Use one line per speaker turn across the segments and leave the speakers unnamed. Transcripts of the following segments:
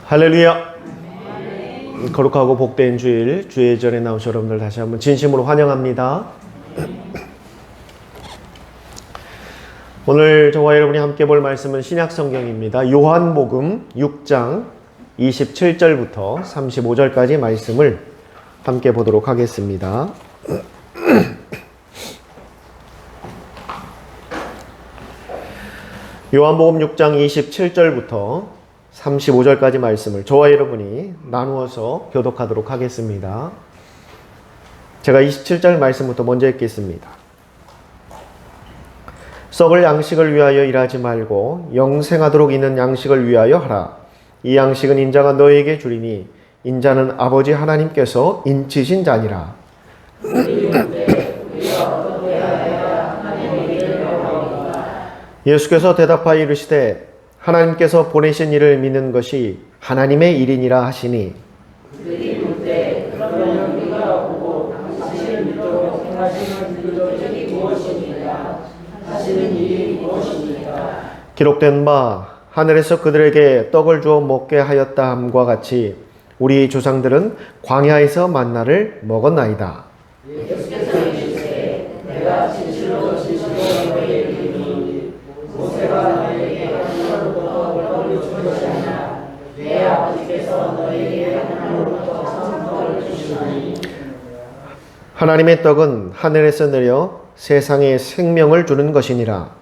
할렐루야. 거룩하고 복된 주일, 주의 전에 나오신 여러분들 다시 한번 진심으로 환영합니다. 오늘 저와 여러분이 함께 볼 말씀은 신약 성경입니다. 요한복음 6장 27절부터 35절까지 말씀을 함께 보도록 하겠습니다. 요한복음 6장 27절부터 35절까지 말씀을 저와 여러분이 나누어서 교독하도록 하겠습니다. 제가 27절 말씀부터 먼저 읽겠습니다. 썩을 양식을 위하여 일하지 말고 영생하도록 있는 양식을 위하여 하라. 이 양식은 인자가 너에게 주리니 인자는 아버지 하나님께서 인치신 자니라. 예수께서 대답하여 이르시되 하나님께서 보내신 이를 믿는 것이 하나님의 일이니라 하시니 기록된 바 하늘에서 그들에게 떡을 주어 먹게 하였다 함과 같이 우리 조상들은 광야에서 만나를 먹었나이다. 예수께서 이르시되 내가 진실로 너희에게 이르노니 모세가 너희에게 하늘로부터 떡을 준 것이 아니라 내 아버지께서 너희에게 하늘로부터 생명을 주시나니 하나님의 떡은 하늘에서 내려 세상에 생명을 주는 것이니라.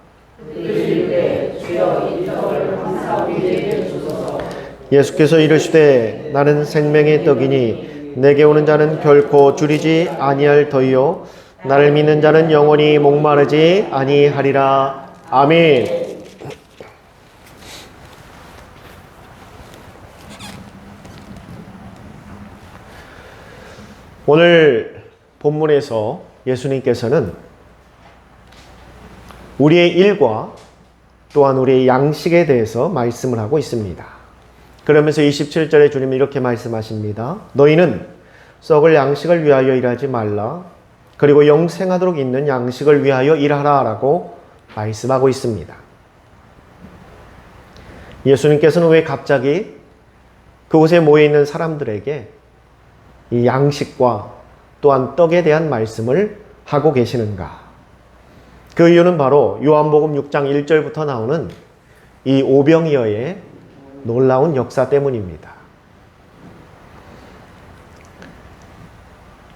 예수께서 이르시되 나는 생명의 떡이니 내게 오는 자는 결코 줄이지 아니할 터이요 나를 믿는 자는 영원히 목마르지 아니하리라. 아멘. 오늘 본문에서 예수님께서는 우리의 일과 또한 우리의 양식에 대해서 말씀을 하고 있습니다. 그러면서 27절에 주님이 이렇게 말씀하십니다. 너희는 썩을 양식을 위하여 일하지 말라. 그리고 영생하도록 있는 양식을 위하여 일하라 라고 말씀하고 있습니다. 예수님께서는 왜 갑자기 그곳에 모여있는 사람들에게 이 양식과 또한 떡에 대한 말씀을 하고 계시는가? 그 이유는 바로 요한복음 6장 1절부터 나오는 이 오병이어의 놀라운 역사 때문입니다.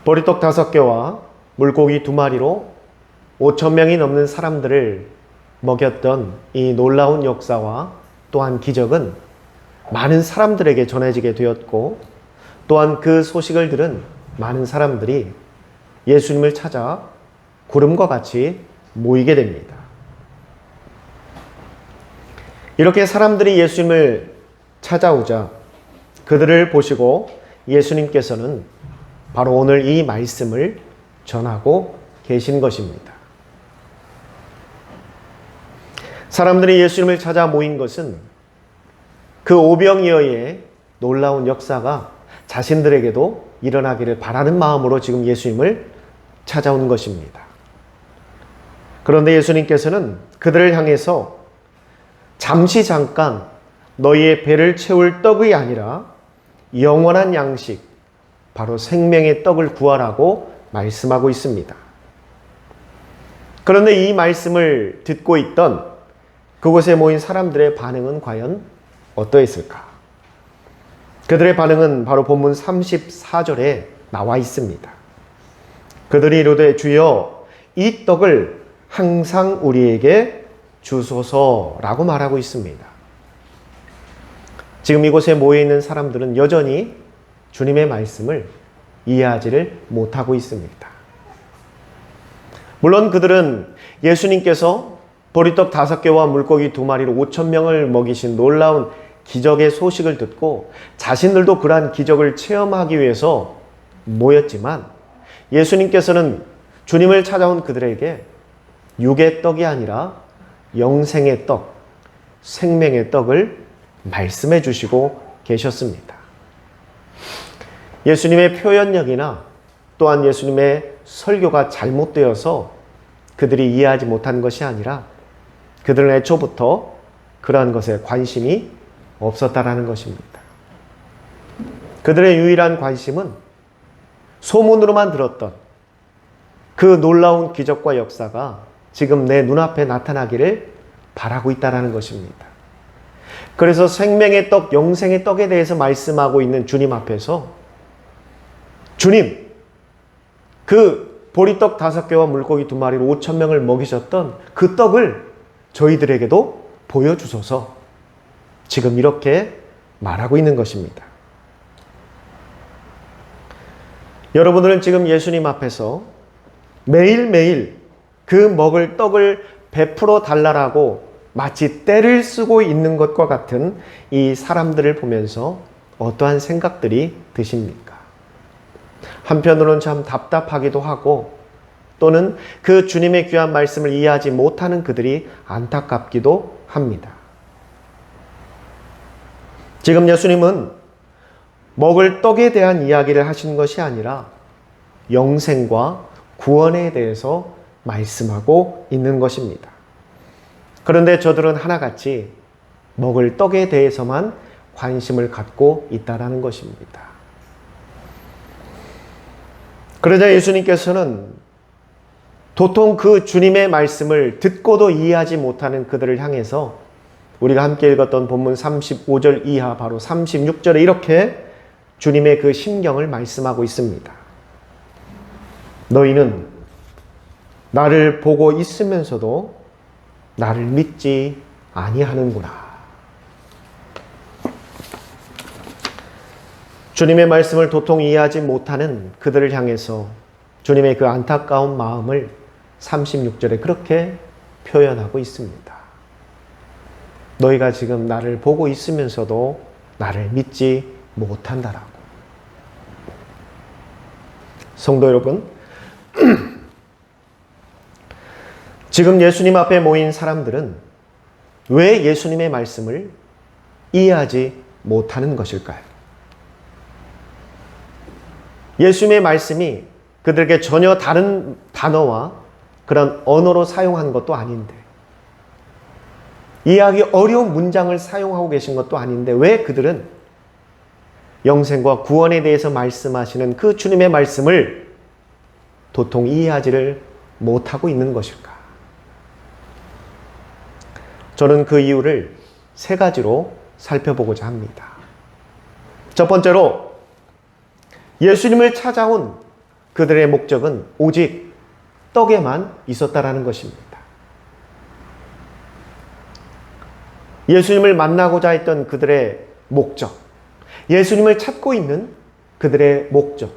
보리떡 5개와 물고기 2마리로 5,000명이 넘는 사람들을 먹였던 이 놀라운 역사와 또한 기적은 많은 사람들에게 전해지게 되었고 또한 그 소식을 들은 많은 사람들이 예수님을 찾아 구름과 같이 모이게 됩니다. 이렇게 사람들이 예수님을 찾아오자 그들을 보시고 예수님께서는 바로 오늘 이 말씀을 전하고 계신 것입니다. 사람들이 예수님을 찾아 모인 것은 그 오병이어의 놀라운 역사가 자신들에게도 일어나기를 바라는 마음으로 지금 예수님을 찾아온 것입니다. 그런데 예수님께서는 그들을 향해서 잠깐 너희의 배를 채울 떡이 아니라 영원한 양식, 바로 생명의 떡을 구하라고 말씀하고 있습니다. 그런데 이 말씀을 듣고 있던 그곳에 모인 사람들의 반응은 과연 어떠했을까? 그들의 반응은 바로 본문 34절에 나와 있습니다. 그들이 이르되 주여 이 떡을 항상 우리에게 주소서라고 말하고 있습니다. 지금 이곳에 모여있는 사람들은 여전히 주님의 말씀을 이해하지를 못하고 있습니다. 물론 그들은 예수님께서 보리떡 5개와 물고기 2마리로 5,000명을 먹이신 놀라운 기적의 소식을 듣고 자신들도 그러한 기적을 체험하기 위해서 모였지만 예수님께서는 주님을 찾아온 그들에게 육의 떡이 아니라 영생의 떡, 생명의 떡을 말씀해 주시고 계셨습니다. 예수님의 표현력이나 또한 예수님의 설교가 잘못되어서 그들이 이해하지 못한 것이 아니라 그들은 애초부터 그러한 것에 관심이 없었다라는 것입니다. 그들의 유일한 관심은 소문으로만 들었던 그 놀라운 기적과 역사가 지금 내 눈앞에 나타나기를 바라고 있다는 것입니다. 그래서 생명의 떡, 영생의 떡에 대해서 말씀하고 있는 주님 앞에서 주님, 그 보리떡 5개와 물고기 2마리로 5,000명을 먹이셨던 그 떡을 저희들에게도 보여주소서. 지금 이렇게 말하고 있는 것입니다. 여러분들은 지금 예수님 앞에서 매일매일 그 먹을 떡을 베풀어 달라고 마치 떼를 쓰고 있는 것과 같은 이 사람들을 보면서 어떠한 생각들이 드십니까? 한편으로는 참 답답하기도 하고 또는 그 주님의 귀한 말씀을 이해하지 못하는 그들이 안타깝기도 합니다. 지금 예수님은 먹을 떡에 대한 이야기를 하신 것이 아니라 영생과 구원에 대해서 말씀하고 있는 것입니다. 그런데 저들은 하나같이 먹을 떡에 대해서만 관심을 갖고 있다는 것입니다. 그러자 예수님께서는 도통 그 주님의 말씀을 듣고도 이해하지 못하는 그들을 향해서 우리가 함께 읽었던 본문 35절 이하 바로 36절에 이렇게 주님의 그 심경을 말씀하고 있습니다. 너희는 나를 보고 있으면서도 나를 믿지 아니하는구나. 주님의 말씀을 도통 이해하지 못하는 그들을 향해서 주님의 그 안타까운 마음을 36절에 그렇게 표현하고 있습니다. 너희가 지금 나를 보고 있으면서도 나를 믿지 못한다라고. 성도 여러분, 지금 예수님 앞에 모인 사람들은 왜 예수님의 말씀을 이해하지 못하는 것일까요? 예수님의 말씀이 그들에게 전혀 다른 단어와 그런 언어로 사용한 것도 아닌데, 이해하기 어려운 문장을 사용하고 계신 것도 아닌데 왜 그들은 영생과 구원에 대해서 말씀하시는 그 주님의 말씀을 도통 이해하지를 못하고 있는 것일까? 저는 그 이유를 3가지로 살펴보고자 합니다. 첫 번째로 예수님을 찾아온 그들의 목적은 오직 떡에만 있었다라는 것입니다. 예수님을 만나고자 했던 그들의 목적, 예수님을 찾고 있는 그들의 목적,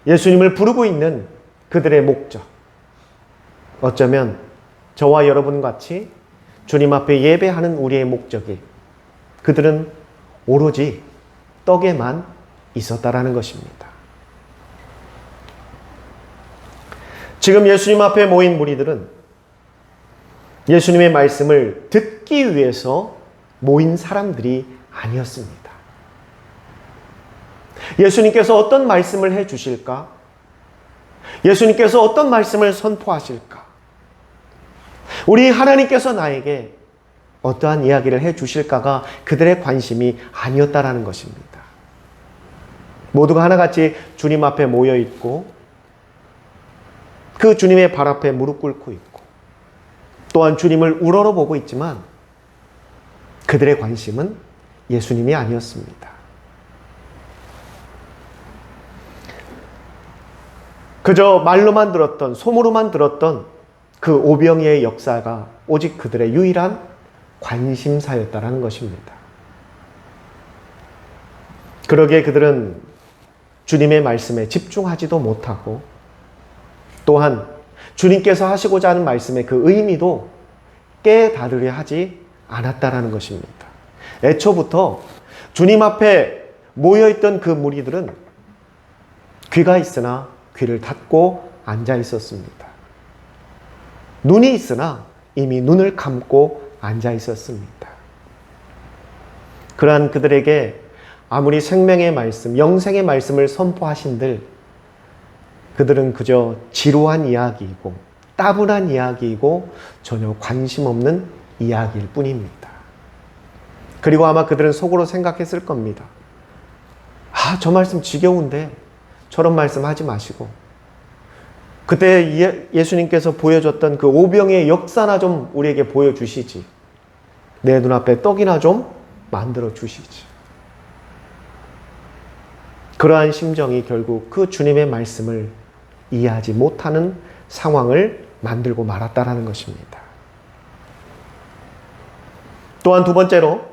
예수님을 부르고 있는 그들의 목적, 어쩌면 저와 여러분 같이 주님 앞에 예배하는 우리의 목적이 그들은 오로지 떡에만 있었다라는 것입니다. 지금 예수님 앞에 모인 무리들은 예수님의 말씀을 듣기 위해서 모인 사람들이 아니었습니다. 예수님께서 어떤 말씀을 해 주실까? 예수님께서 어떤 말씀을 선포하실까? 우리 하나님께서 나에게 어떠한 이야기를 해 주실까가 그들의 관심이 아니었다라는 것입니다. 모두가 하나같이 주님 앞에 모여 있고 그 주님의 발 앞에 무릎 꿇고 있고 또한 주님을 우러러보고 있지만 그들의 관심은 예수님이 아니었습니다. 그저 말로만 들었던, 소문으로만 들었던 그 오병이의 역사가 오직 그들의 유일한 관심사였다라는 것입니다. 그러기에 그들은 주님의 말씀에 집중하지도 못하고 또한 주님께서 하시고자 하는 말씀의 그 의미도 깨달으려 하지 않았다라는 것입니다. 애초부터 주님 앞에 모여있던 그 무리들은 귀가 있으나 귀를 닫고 앉아 있었습니다. 눈이 있으나 이미 눈을 감고 앉아 있었습니다. 그러한 그들에게 아무리 생명의 말씀, 영생의 말씀을 선포하신들 그들은 그저 지루한 이야기이고 따분한 이야기이고 전혀 관심 없는 이야기일 뿐입니다. 그리고 아마 그들은 속으로 생각했을 겁니다. 저 말씀 지겨운데 저런 말씀 하지 마시고 그때 예수님께서 보여줬던 그 오병의 역사나 좀 우리에게 보여주시지. 내 눈앞에 떡이나 좀 만들어 주시지. 그러한 심정이 결국 그 주님의 말씀을 이해하지 못하는 상황을 만들고 말았다라는 것입니다. 또한 두 번째로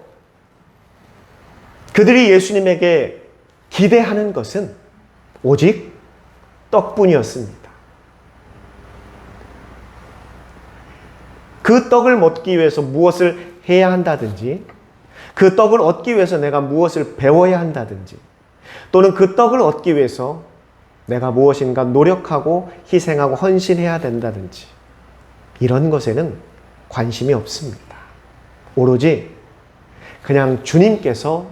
그들이 예수님에게 기대하는 것은 오직 떡뿐이었습니다. 그 떡을 먹기 위해서 무엇을 해야 한다든지, 그 떡을 얻기 위해서 내가 무엇을 배워야 한다든지, 또는 그 떡을 얻기 위해서 내가 무엇인가 노력하고 희생하고 헌신해야 된다든지, 이런 것에는 관심이 없습니다. 오로지 그냥 주님께서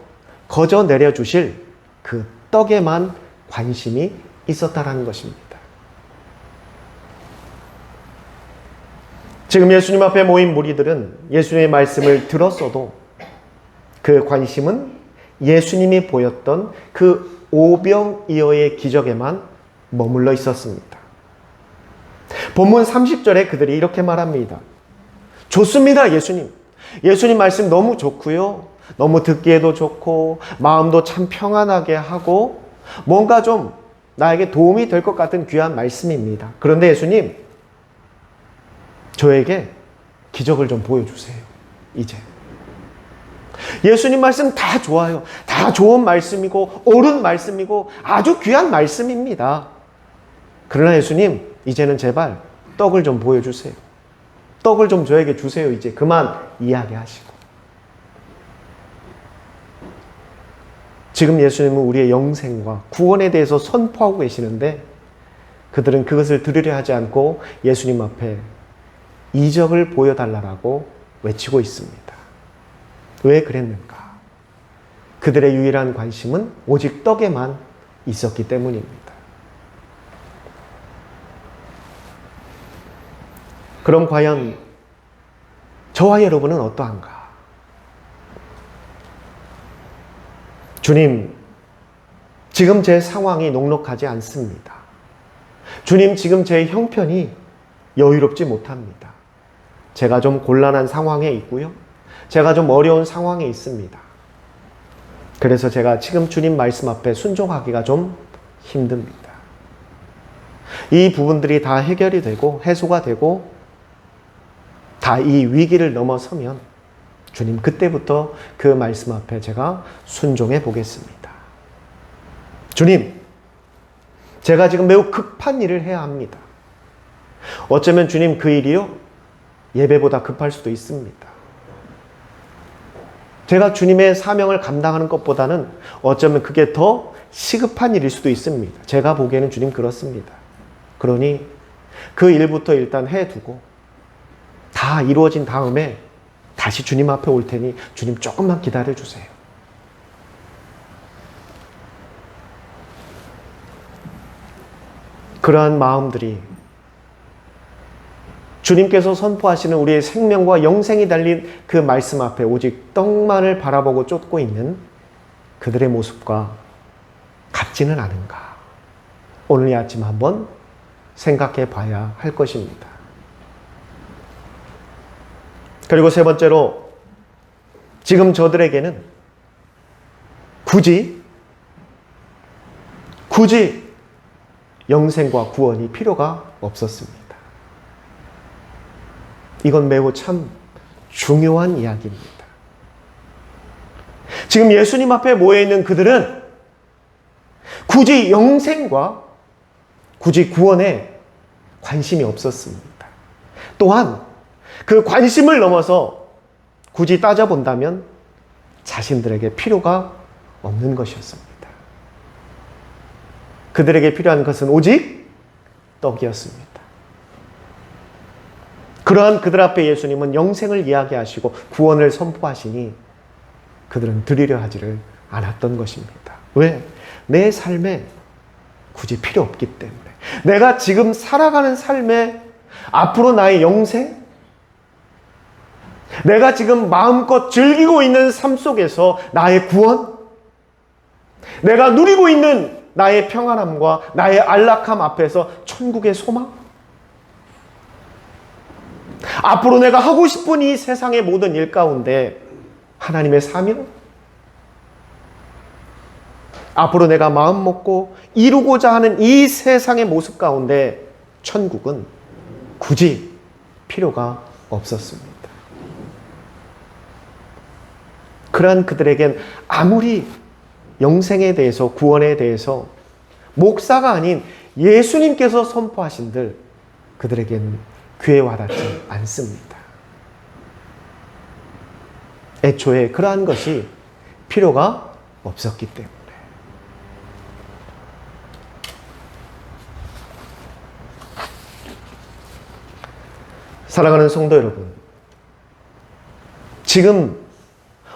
거저 내려주실 그 떡에만 관심이 있었다라는 것입니다. 지금 예수님 앞에 모인 무리들은 예수님의 말씀을 들었어도 그 관심은 예수님이 보였던 그 오병이어의 기적에만 머물러 있었습니다. 본문 30절에 그들이 이렇게 말합니다. 좋습니다, 예수님. 예수님 말씀 너무 좋고요. 너무 듣기에도 좋고 마음도 참 평안하게 하고 뭔가 좀 나에게 도움이 될 것 같은 귀한 말씀입니다. 그런데 예수님, 저에게 기적을 좀 보여주세요. 이제. 예수님 말씀 다 좋아요. 다 좋은 말씀이고 옳은 말씀이고 아주 귀한 말씀입니다. 그러나 예수님, 이제는 제발 떡을 좀 보여주세요. 떡을 좀 저에게 주세요. 이제 그만 이야기하시고. 지금 예수님은 우리의 영생과 구원에 대해서 선포하고 계시는데 그들은 그것을 들으려 하지 않고 예수님 앞에 이적을 보여달라고 외치고 있습니다. 왜 그랬는가? 그들의 유일한 관심은 오직 떡에만 있었기 때문입니다. 그럼 과연 저와 여러분은 어떠한가? 주님, 지금 제 상황이 녹록하지 않습니다. 주님, 지금 제 형편이 여유롭지 못합니다. 제가 좀 곤란한 상황에 있고요. 제가 좀 어려운 상황에 있습니다. 그래서 제가 지금 주님 말씀 앞에 순종하기가 좀 힘듭니다. 이 부분들이 다 해결이 되고 해소가 되고 다 이 위기를 넘어서면 주님, 그때부터 그 말씀 앞에 제가 순종해 보겠습니다. 주님, 제가 지금 매우 급한 일을 해야 합니다. 어쩌면 주님, 그 일이요, 예배보다 급할 수도 있습니다. 제가 주님의 사명을 감당하는 것보다는 어쩌면 그게 더 시급한 일일 수도 있습니다. 제가 보기에는 주님 그렇습니다. 그러니 그 일부터 일단 해두고 다 이루어진 다음에 다시 주님 앞에 올 테니 주님 조금만 기다려 주세요. 그러한 마음들이 주님께서 선포하시는 우리의 생명과 영생이 달린 그 말씀 앞에 오직 떡만을 바라보고 쫓고 있는 그들의 모습과 같지는 않은가? 오늘 이 아침 한번 생각해 봐야 할 것입니다. 그리고 세 번째로, 지금 저들에게는 굳이 영생과 구원이 필요가 없었습니다. 이건 매우 참 중요한 이야기입니다. 지금 예수님 앞에 모여있는 그들은 굳이 영생과 굳이 구원에 관심이 없었습니다. 또한 그 관심을 넘어서 굳이 따져본다면 자신들에게 필요가 없는 것이었습니다. 그들에게 필요한 것은 오직 떡이었습니다. 그러한 그들 앞에 예수님은 영생을 이야기하시고 구원을 선포하시니 그들은 들으려 하지를 않았던 것입니다. 왜? 내 삶에 굳이 필요 없기 때문에. 내가 지금 살아가는 삶에 앞으로 나의 영생, 내가 지금 마음껏 즐기고 있는 삶 속에서 나의 구원, 내가 누리고 있는 나의 평안함과 나의 안락함 앞에서 천국의 소망? 앞으로 내가 하고 싶은 이 세상의 모든 일 가운데 하나님의 사명? 앞으로 내가 마음 먹고 이루고자 하는 이 세상의 모습 가운데 천국은 굳이 필요가 없었습니다. 그러한 그들에겐 아무리 영생에 대해서, 구원에 대해서 목사가 아닌 예수님께서 선포하신들 그들에겐 귀에 와닿지 않습니다. 애초에 그러한 것이 필요가 없었기 때문에. 사랑하는 성도 여러분, 지금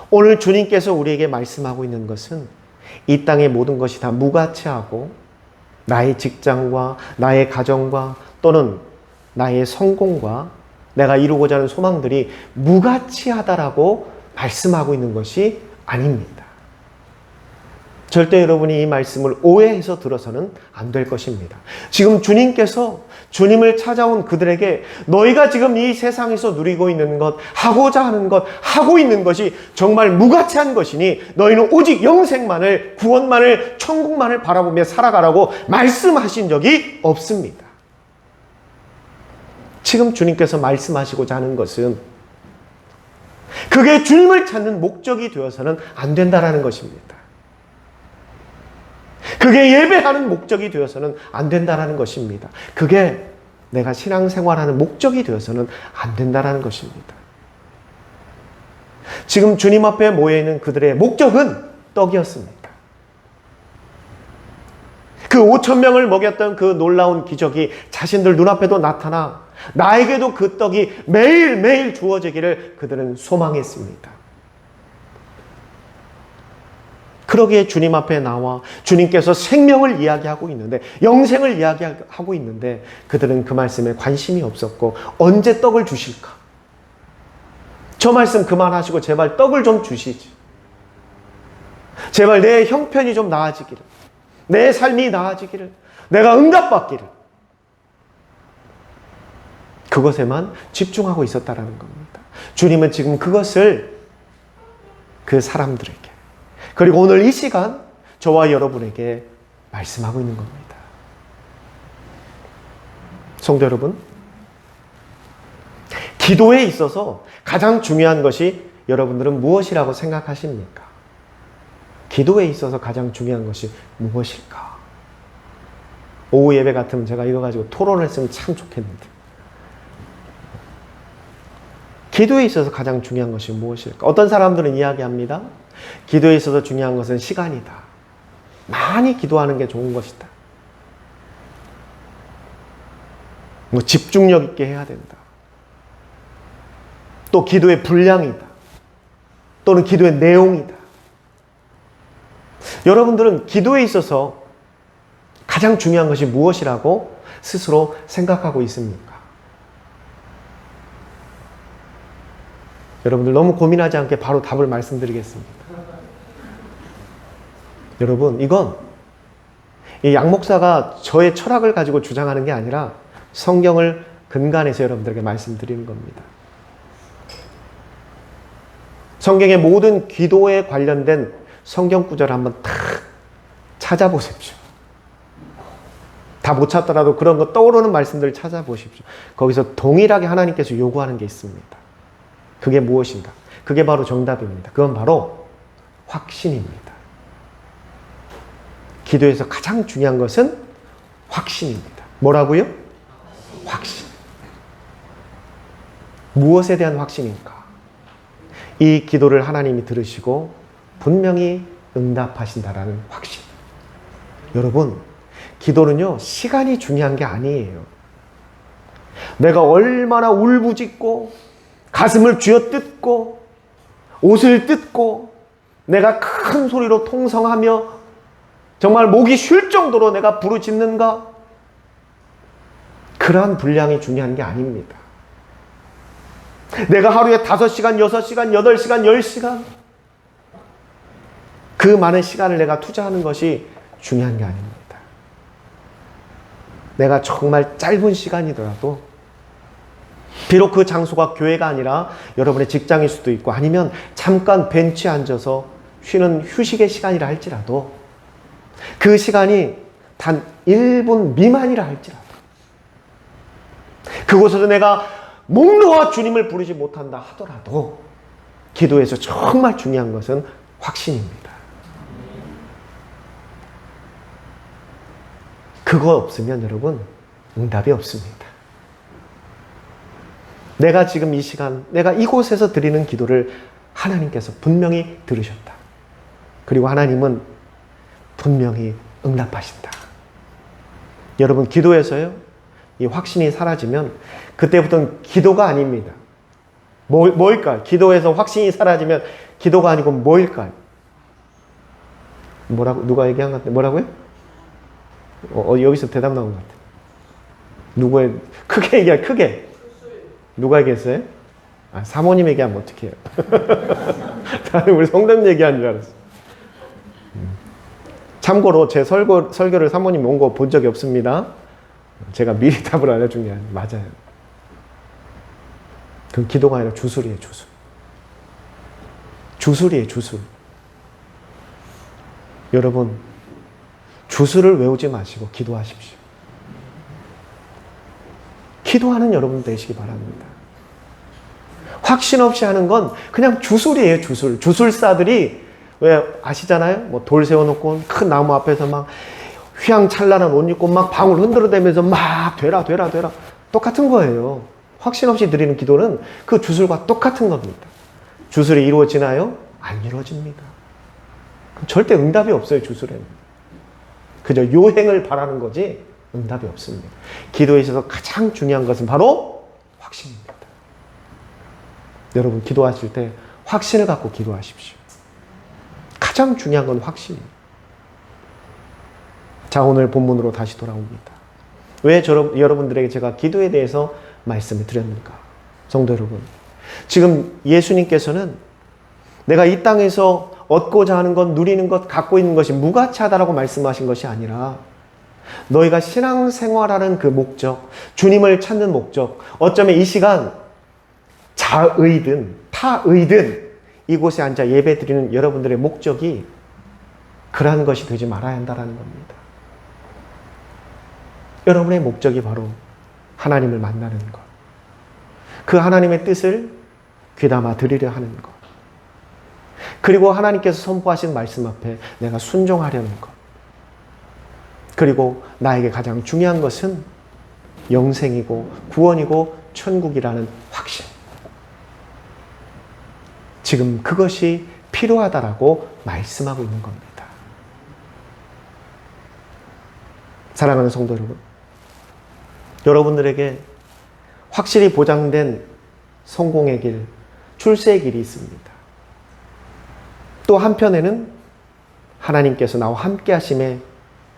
오늘 주님께서 우리에게 말씀하고 있는 것은 이 땅의 모든 것이 다 무가치하고 나의 직장과 나의 가정과 또는 나의 성공과 내가 이루고자 하는 소망들이 무가치하다라고 말씀하고 있는 것이 아닙니다. 절대 여러분이 이 말씀을 오해해서 들어서는 안 될 것입니다. 지금 주님께서 주님을 찾아온 그들에게 너희가 지금 이 세상에서 누리고 있는 것, 하고자 하는 것, 하고 있는 것이 정말 무가치한 것이니 너희는 오직 영생만을, 구원만을, 천국만을 바라보며 살아가라고 말씀하신 적이 없습니다. 지금 주님께서 말씀하시고자 하는 것은 그게 주님을 찾는 목적이 되어서는 안 된다라는 것입니다. 그게 예배하는 목적이 되어서는 안 된다라는 것입니다. 그게 내가 신앙생활하는 목적이 되어서는 안 된다라는 것입니다. 지금 주님 앞에 모여있는 그들의 목적은 떡이었습니다. 그 5,000명을 먹였던 그 놀라운 기적이 자신들 눈앞에도 나타나 나에게도 그 떡이 매일매일 주어지기를 그들은 소망했습니다. 그러기에 주님 앞에 나와 주님께서 생명을 이야기하고 있는데, 영생을 이야기하고 있는데 그들은 그 말씀에 관심이 없었고 언제 떡을 주실까? 저 말씀 그만하시고 제발 떡을 좀 주시지. 제발 내 형편이 좀 나아지기를, 내 삶이 나아지기를, 내가 응답받기를, 그것에만 집중하고 있었다라는 겁니다. 주님은 지금 그것을 그 사람들에게, 그리고 오늘 이 시간 저와 여러분에게 말씀하고 있는 겁니다. 성도 여러분, 기도에 있어서 가장 중요한 것이 여러분들은 무엇이라고 생각하십니까? 기도에 있어서 가장 중요한 것이 무엇일까? 오후 예배 같으면 제가 이거 가지고 토론을 했으면 참 좋겠는데, 기도에 있어서 가장 중요한 것이 무엇일까? 어떤 사람들은 이야기합니다. 기도에 있어서 중요한 것은 시간이다. 많이 기도하는 게 좋은 것이다. 뭐 집중력 있게 해야 된다. 또 기도의 분량이다. 또는 기도의 내용이다. 여러분들은 기도에 있어서 가장 중요한 것이 무엇이라고 스스로 생각하고 있습니까? 여러분들 너무 고민하지 않게 바로 답을 말씀드리겠습니다. 여러분, 이건 이 양 목사가 저의 철학을 가지고 주장하는 게 아니라 성경을 근간해서 여러분들에게 말씀드리는 겁니다. 성경의 모든 기도에 관련된 성경 구절을 한번 탁 찾아보십시오. 다 못 찾더라도 그런 거 떠오르는 말씀들을 찾아보십시오. 거기서 동일하게 하나님께서 요구하는 게 있습니다. 그게 무엇인가? 그게 바로 정답입니다. 그건 바로 확신입니다. 기도에서 가장 중요한 것은 확신입니다. 뭐라고요? 확신. 무엇에 대한 확신일까? 이 기도를 하나님이 들으시고 분명히 응답하신다라는 확신. 여러분, 기도는요, 시간이 중요한 게 아니에요. 내가 얼마나 울부짖고 가슴을 쥐어뜯고 옷을 뜯고 내가 큰 소리로 통성하며 정말 목이 쉴 정도로 내가 부르짖는가? 그러한 분량이 중요한 게 아닙니다. 내가 하루에 5시간, 6시간, 8시간, 10시간 그 많은 시간을 내가 투자하는 것이 중요한 게 아닙니다. 내가 정말 짧은 시간이더라도 비록 그 장소가 교회가 아니라 여러분의 직장일 수도 있고 아니면 잠깐 벤치에 앉아서 쉬는 휴식의 시간이라 할지라도 그 시간이 단 1분 미만이라 할지라도 그곳에서 내가 목 놓아 주님을 부르지 못한다 하더라도 기도에서 정말 중요한 것은 확신입니다. 그거 없으면 여러분 응답이 없습니다. 내가 지금 이 시간 내가 이곳에서 드리는 기도를 하나님께서 분명히 들으셨다. 그리고 하나님은 분명히 응답하신다. 여러분 기도에서요 이 확신이 사라지면 그때부터는 기도가 아닙니다. 뭘까요? 기도에서 확신이 사라지면 기도가 아니고 뭘까요? 뭐라고 누가 얘기한 것 같아? 뭐라고요? 여기서 대답 나온 것 같아. 누구의 크게 얘기할 크게 누가 얘기했어요? 사모님 얘기하면 어떡해요? 나는 우리 성도님 얘기한 줄 알았어. 참고로 제 설교를 사모님 온 거 본 적이 없습니다. 제가 미리 답을 알려준 게 아니에요. 맞아요. 그건 기도가 아니라 주술이에요. 주술. 주술이에요. 주술. 여러분 주술을 외우지 마시고 기도하십시오. 기도하는 여러분 되시기 바랍니다. 확신 없이 하는 건 그냥 주술이에요. 주술. 주술사들이 왜 아시잖아요? 뭐 돌 세워놓고 큰 나무 앞에서 막 휘황찬란한 옷 입고 막 방울 흔들어대면서 막 되라 똑같은 거예요. 확신 없이 드리는 기도는 그 주술과 똑같은 겁니다. 주술이 이루어지나요? 안 이루어집니다. 절대 응답이 없어요. 주술에는 그저 요행을 바라는 거지 응답이 없습니다. 기도에 있어서 가장 중요한 것은 바로 확신입니다. 여러분 기도하실 때 확신을 갖고 기도하십시오. 가장 중요한 건 확신이에요. 자, 오늘 본문으로 다시 돌아옵니다. 왜 여러분들에게 제가 기도에 대해서 말씀을 드렸는가? 성도 여러분, 지금 예수님께서는 내가 이 땅에서 얻고자 하는 것, 누리는 것, 갖고 있는 것이 무가치하다라고 말씀하신 것이 아니라 너희가 신앙생활하는 그 목적, 주님을 찾는 목적, 어쩌면 이 시간 자의든 타의든 이곳에 앉아 예배드리는 여러분들의 목적이 그러한 것이 되지 말아야 한다는 겁니다. 여러분의 목적이 바로 하나님을 만나는 것, 그 하나님의 뜻을 귀담아 들으려 하는 것, 그리고 하나님께서 선포하신 말씀 앞에 내가 순종하려는 것, 그리고 나에게 가장 중요한 것은 영생이고 구원이고 천국이라는 확신. 지금 그것이 필요하다라고 말씀하고 있는 겁니다. 사랑하는 성도 여러분, 여러분들에게 확실히 보장된 성공의 길, 출세의 길이 있습니다. 또 한편에는 하나님께서 나와 함께 하심의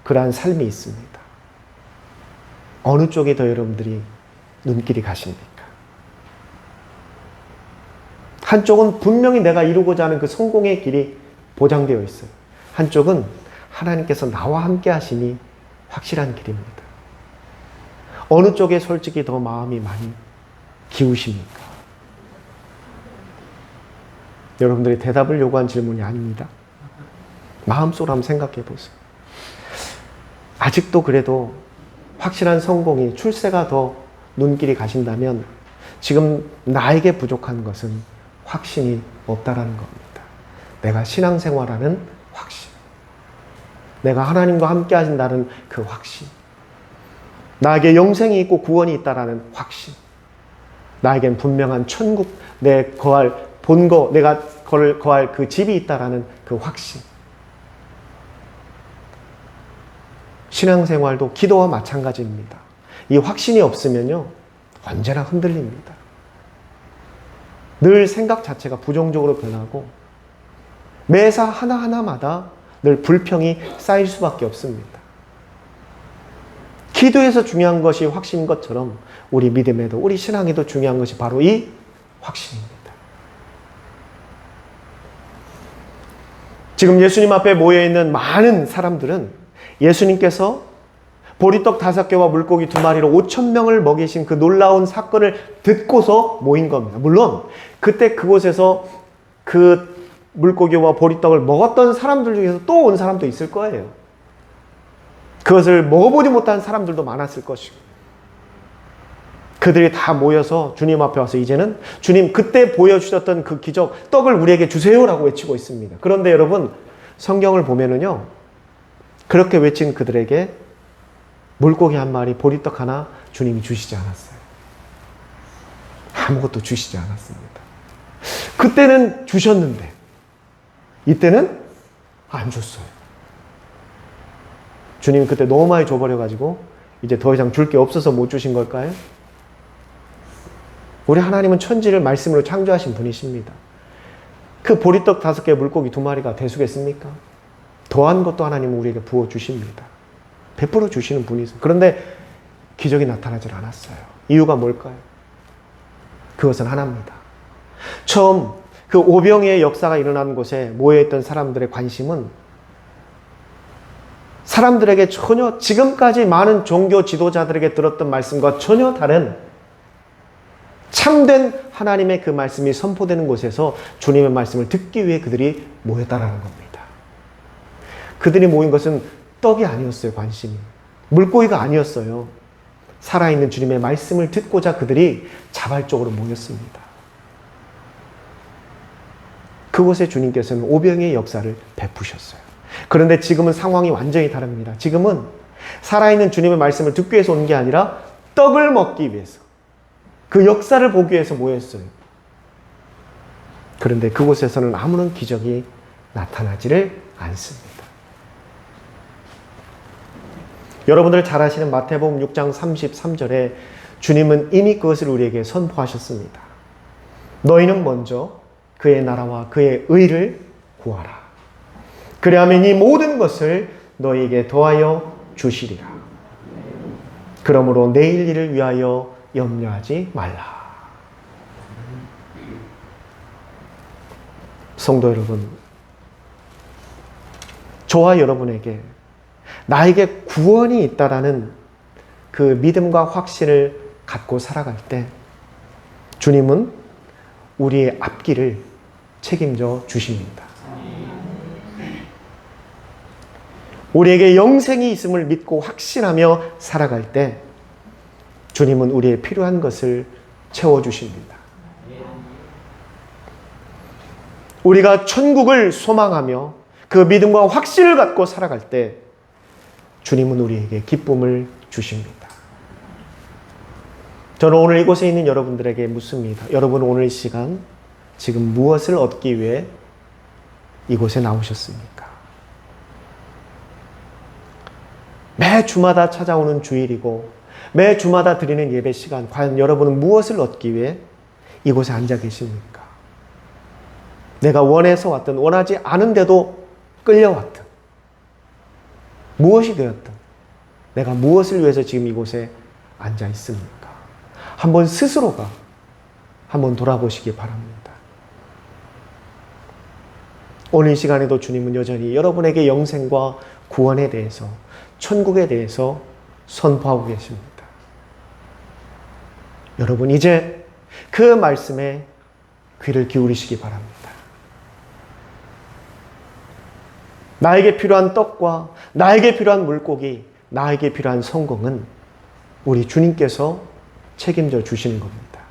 그러한 삶이 있습니다. 어느 쪽에 더 여러분들이 눈길이 가십니까? 한쪽은 분명히 내가 이루고자 하는 그 성공의 길이 보장되어 있어요. 한쪽은 하나님께서 나와 함께 하심이 확실한 길입니다. 어느 쪽에 솔직히 더 마음이 많이 기우십니까? 여러분들이 대답을 요구한 질문이 아닙니다. 마음속으로 한번 생각해 보세요. 아직도 그래도 확실한 성공이, 출세가 더 눈길이 가신다면 지금 나에게 부족한 것은 확신이 없다라는 겁니다. 내가 신앙생활하는 확신, 내가 하나님과 함께 하신다는 그 확신, 나에게 영생이 있고 구원이 있다라는 확신, 나에겐 분명한 천국, 내 거할 본거, 내가 거할 그 집이 있다라는 그 확신. 신앙생활도 기도와 마찬가지입니다. 이 확신이 없으면요, 언제나 흔들립니다. 늘 생각 자체가 부정적으로 변하고 매사 하나하나마다 늘 불평이 쌓일 수밖에 없습니다. 기도에서 중요한 것이 확신인 것처럼 우리 믿음에도, 우리 신앙에도 중요한 것이 바로 이 확신입니다. 지금 예수님 앞에 모여있는 많은 사람들은 예수님께서 보리떡 5개와 물고기 2마리로 5,000명을 먹이신 그 놀라운 사건을 듣고서 모인 겁니다. 물론 그때 그곳에서 그 물고기와 보리떡을 먹었던 사람들 중에서 또 온 사람도 있을 거예요. 그것을 먹어보지 못한 사람들도 많았을 것이고, 그들이 다 모여서 주님 앞에 와서 이제는 주님 그때 보여주셨던 그 기적 떡을 우리에게 주세요라고 외치고 있습니다. 그런데 여러분, 성경을 보면은요, 그렇게 외친 그들에게 물고기 1마리, 보리떡 하나 주님이 주시지 않았어요. 아무것도 주시지 않았습니다. 그때는 주셨는데 이때는 안 줬어요. 주님이 그때 너무 많이 줘버려가지고 이제 더 이상 줄 게 없어서 못 주신 걸까요? 우리 하나님은 천지를 말씀으로 창조하신 분이십니다. 그 보리떡 5개, 물고기 2마리가 되수겠습니까? 더한 것도 하나님은 우리에게 부어주십니다. 베풀어 주시는 분이세요. 그런데 기적이 나타나질 않았어요. 이유가 뭘까요? 그것은 하나입니다. 처음 그 오병이의 역사가 일어난 곳에 모여있던 사람들의 관심은 사람들에게 전혀 지금까지 많은 종교 지도자들에게 들었던 말씀과 전혀 다른 참된 하나님의 그 말씀이 선포되는 곳에서 주님의 말씀을 듣기 위해 그들이 모였다라는 겁니다. 그들이 모인 것은 떡이 아니었어요. 관심이. 물고기가 아니었어요. 살아있는 주님의 말씀을 듣고자 그들이 자발적으로 모였습니다. 그곳에 주님께서는 오병이의 역사를 베푸셨어요. 그런데 지금은 상황이 완전히 다릅니다. 지금은 살아있는 주님의 말씀을 듣기 위해서 온 게 아니라 떡을 먹기 위해서, 그 역사를 보기 위해서 모였어요. 그런데 그곳에서는 아무런 기적이 나타나지를 않습니다. 여러분들 잘 아시는 마태복음 6장 33절에 주님은 이미 그것을 우리에게 선포하셨습니다. 너희는 먼저 그의 나라와 그의 의를 구하라. 그리하면 이 모든 것을 너희에게 더하여 주시리라. 그러므로 내일 일을 위하여 염려하지 말라. 성도 여러분, 저와 여러분에게 나에게 구원이 있다라는 그 믿음과 확신을 갖고 살아갈 때 주님은 우리의 앞길을 책임져 주십니다. 우리에게 영생이 있음을 믿고 확신하며 살아갈 때 주님은 우리의 필요한 것을 채워주십니다. 우리가 천국을 소망하며 그 믿음과 확신을 갖고 살아갈 때 주님은 우리에게 기쁨을 주십니다. 저는 오늘 이곳에 있는 여러분들에게 묻습니다. 여러분 오늘 이 시간 지금 무엇을 얻기 위해 이곳에 나오셨습니까? 매 주마다 찾아오는 주일이고 매 주마다 드리는 예배 시간, 과연 여러분은 무엇을 얻기 위해 이곳에 앉아 계십니까? 내가 원해서 왔든 원하지 않은데도 끌려왔든 무엇이 되었든 내가 무엇을 위해서 지금 이곳에 앉아 있습니까? 한번 스스로가 한번 돌아보시기 바랍니다. 오늘 이 시간에도 주님은 여전히 여러분에게 영생과 구원에 대해서, 천국에 대해서 선포하고 계십니다. 여러분 이제 그 말씀에 귀를 기울이시기 바랍니다. 나에게 필요한 떡과 나에게 필요한 물고기, 나에게 필요한 성공은 우리 주님께서 책임져 주시는 겁니다.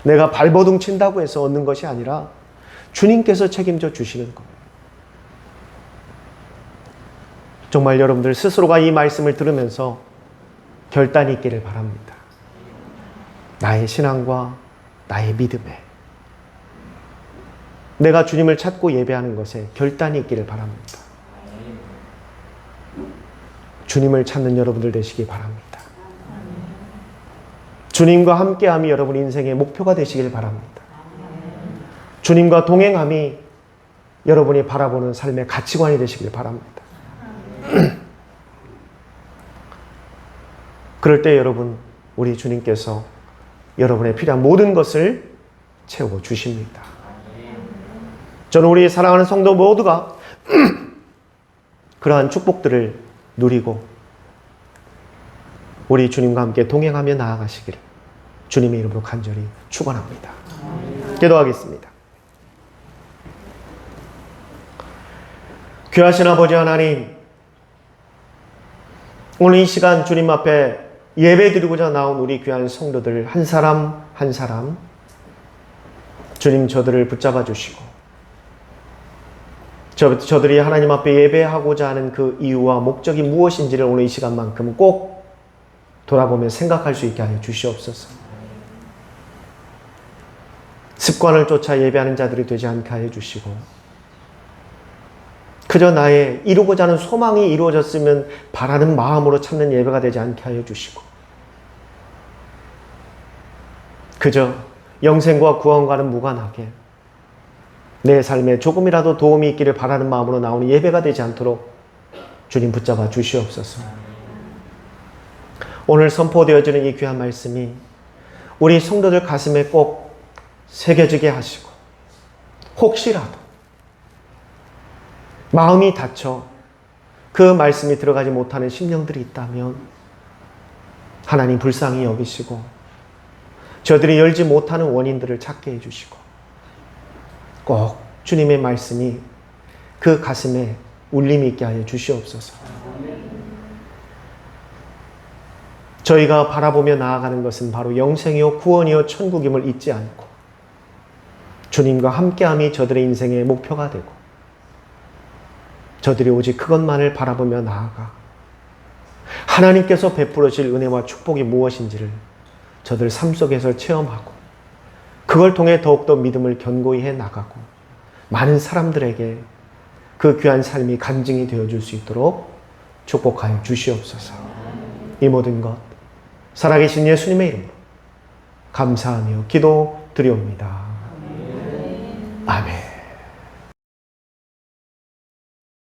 내가 발버둥 친다고 해서 얻는 것이 아니라 주님께서 책임져 주시는 겁니다. 정말 여러분들 스스로가 이 말씀을 들으면서 결단이 있기를 바랍니다. 나의 신앙과 나의 믿음에, 내가 주님을 찾고 예배하는 것에 결단이 있기를 바랍니다. 주님을 찾는 여러분들 되시기 바랍니다. 주님과 함께함이 여러분 인생의 목표가 되시길 바랍니다. 주님과 동행함이 여러분이 바라보는 삶의 가치관이 되시길 바랍니다. 그럴 때 여러분, 우리 주님께서 여러분의 필요한 모든 것을 채워 주십니다. 저는 우리 사랑하는 성도 모두가 그러한 축복들을 누리고 우리 주님과 함께 동행하며 나아가시기를 주님의 이름으로 간절히 축원합니다. 기도하겠습니다. 귀하신 아버지 하나님, 오늘 이 시간 주님 앞에 예배드리고자 나온 우리 귀한 성도들 한 사람 한 사람 주님 저들을 붙잡아 주시고 저들이 하나님 앞에 예배하고자 하는 그 이유와 목적이 무엇인지를 오늘 이 시간만큼 꼭 돌아보며 생각할 수 있게 하여 주시옵소서. 습관을 쫓아 예배하는 자들이 되지 않게 하여 주시고 그저 나의 이루고자 하는 소망이 이루어졌으면 바라는 마음으로 참는 예배가 되지 않게 하여 주시고 그저 영생과 구원과는 무관하게 내 삶에 조금이라도 도움이 있기를 바라는 마음으로 나오는 예배가 되지 않도록 주님 붙잡아 주시옵소서. 오늘 선포되어지는 이 귀한 말씀이 우리 성도들 가슴에 꼭 새겨지게 하시고 혹시라도 마음이 닫혀 그 말씀이 들어가지 못하는 심령들이 있다면 하나님 불쌍히 여기시고 저들이 열지 못하는 원인들을 찾게 해주시고 꼭 주님의 말씀이 그 가슴에 울림이 있게 하여 주시옵소서. 저희가 바라보며 나아가는 것은 바로 영생이요 구원이요 천국임을 잊지 않고 주님과 함께함이 저들의 인생의 목표가 되고 저들이 오직 그것만을 바라보며 나아가 하나님께서 베풀어 주실 은혜와 축복이 무엇인지를 저들 삶 속에서 체험하고 그걸 통해 더욱더 믿음을 견고히 해 나가고 많은 사람들에게 그 귀한 삶이 간증이 되어줄 수 있도록 축복하여 주시옵소서. 이 모든 것 살아계신 예수님의 이름으로 감사하며 기도드리옵니다.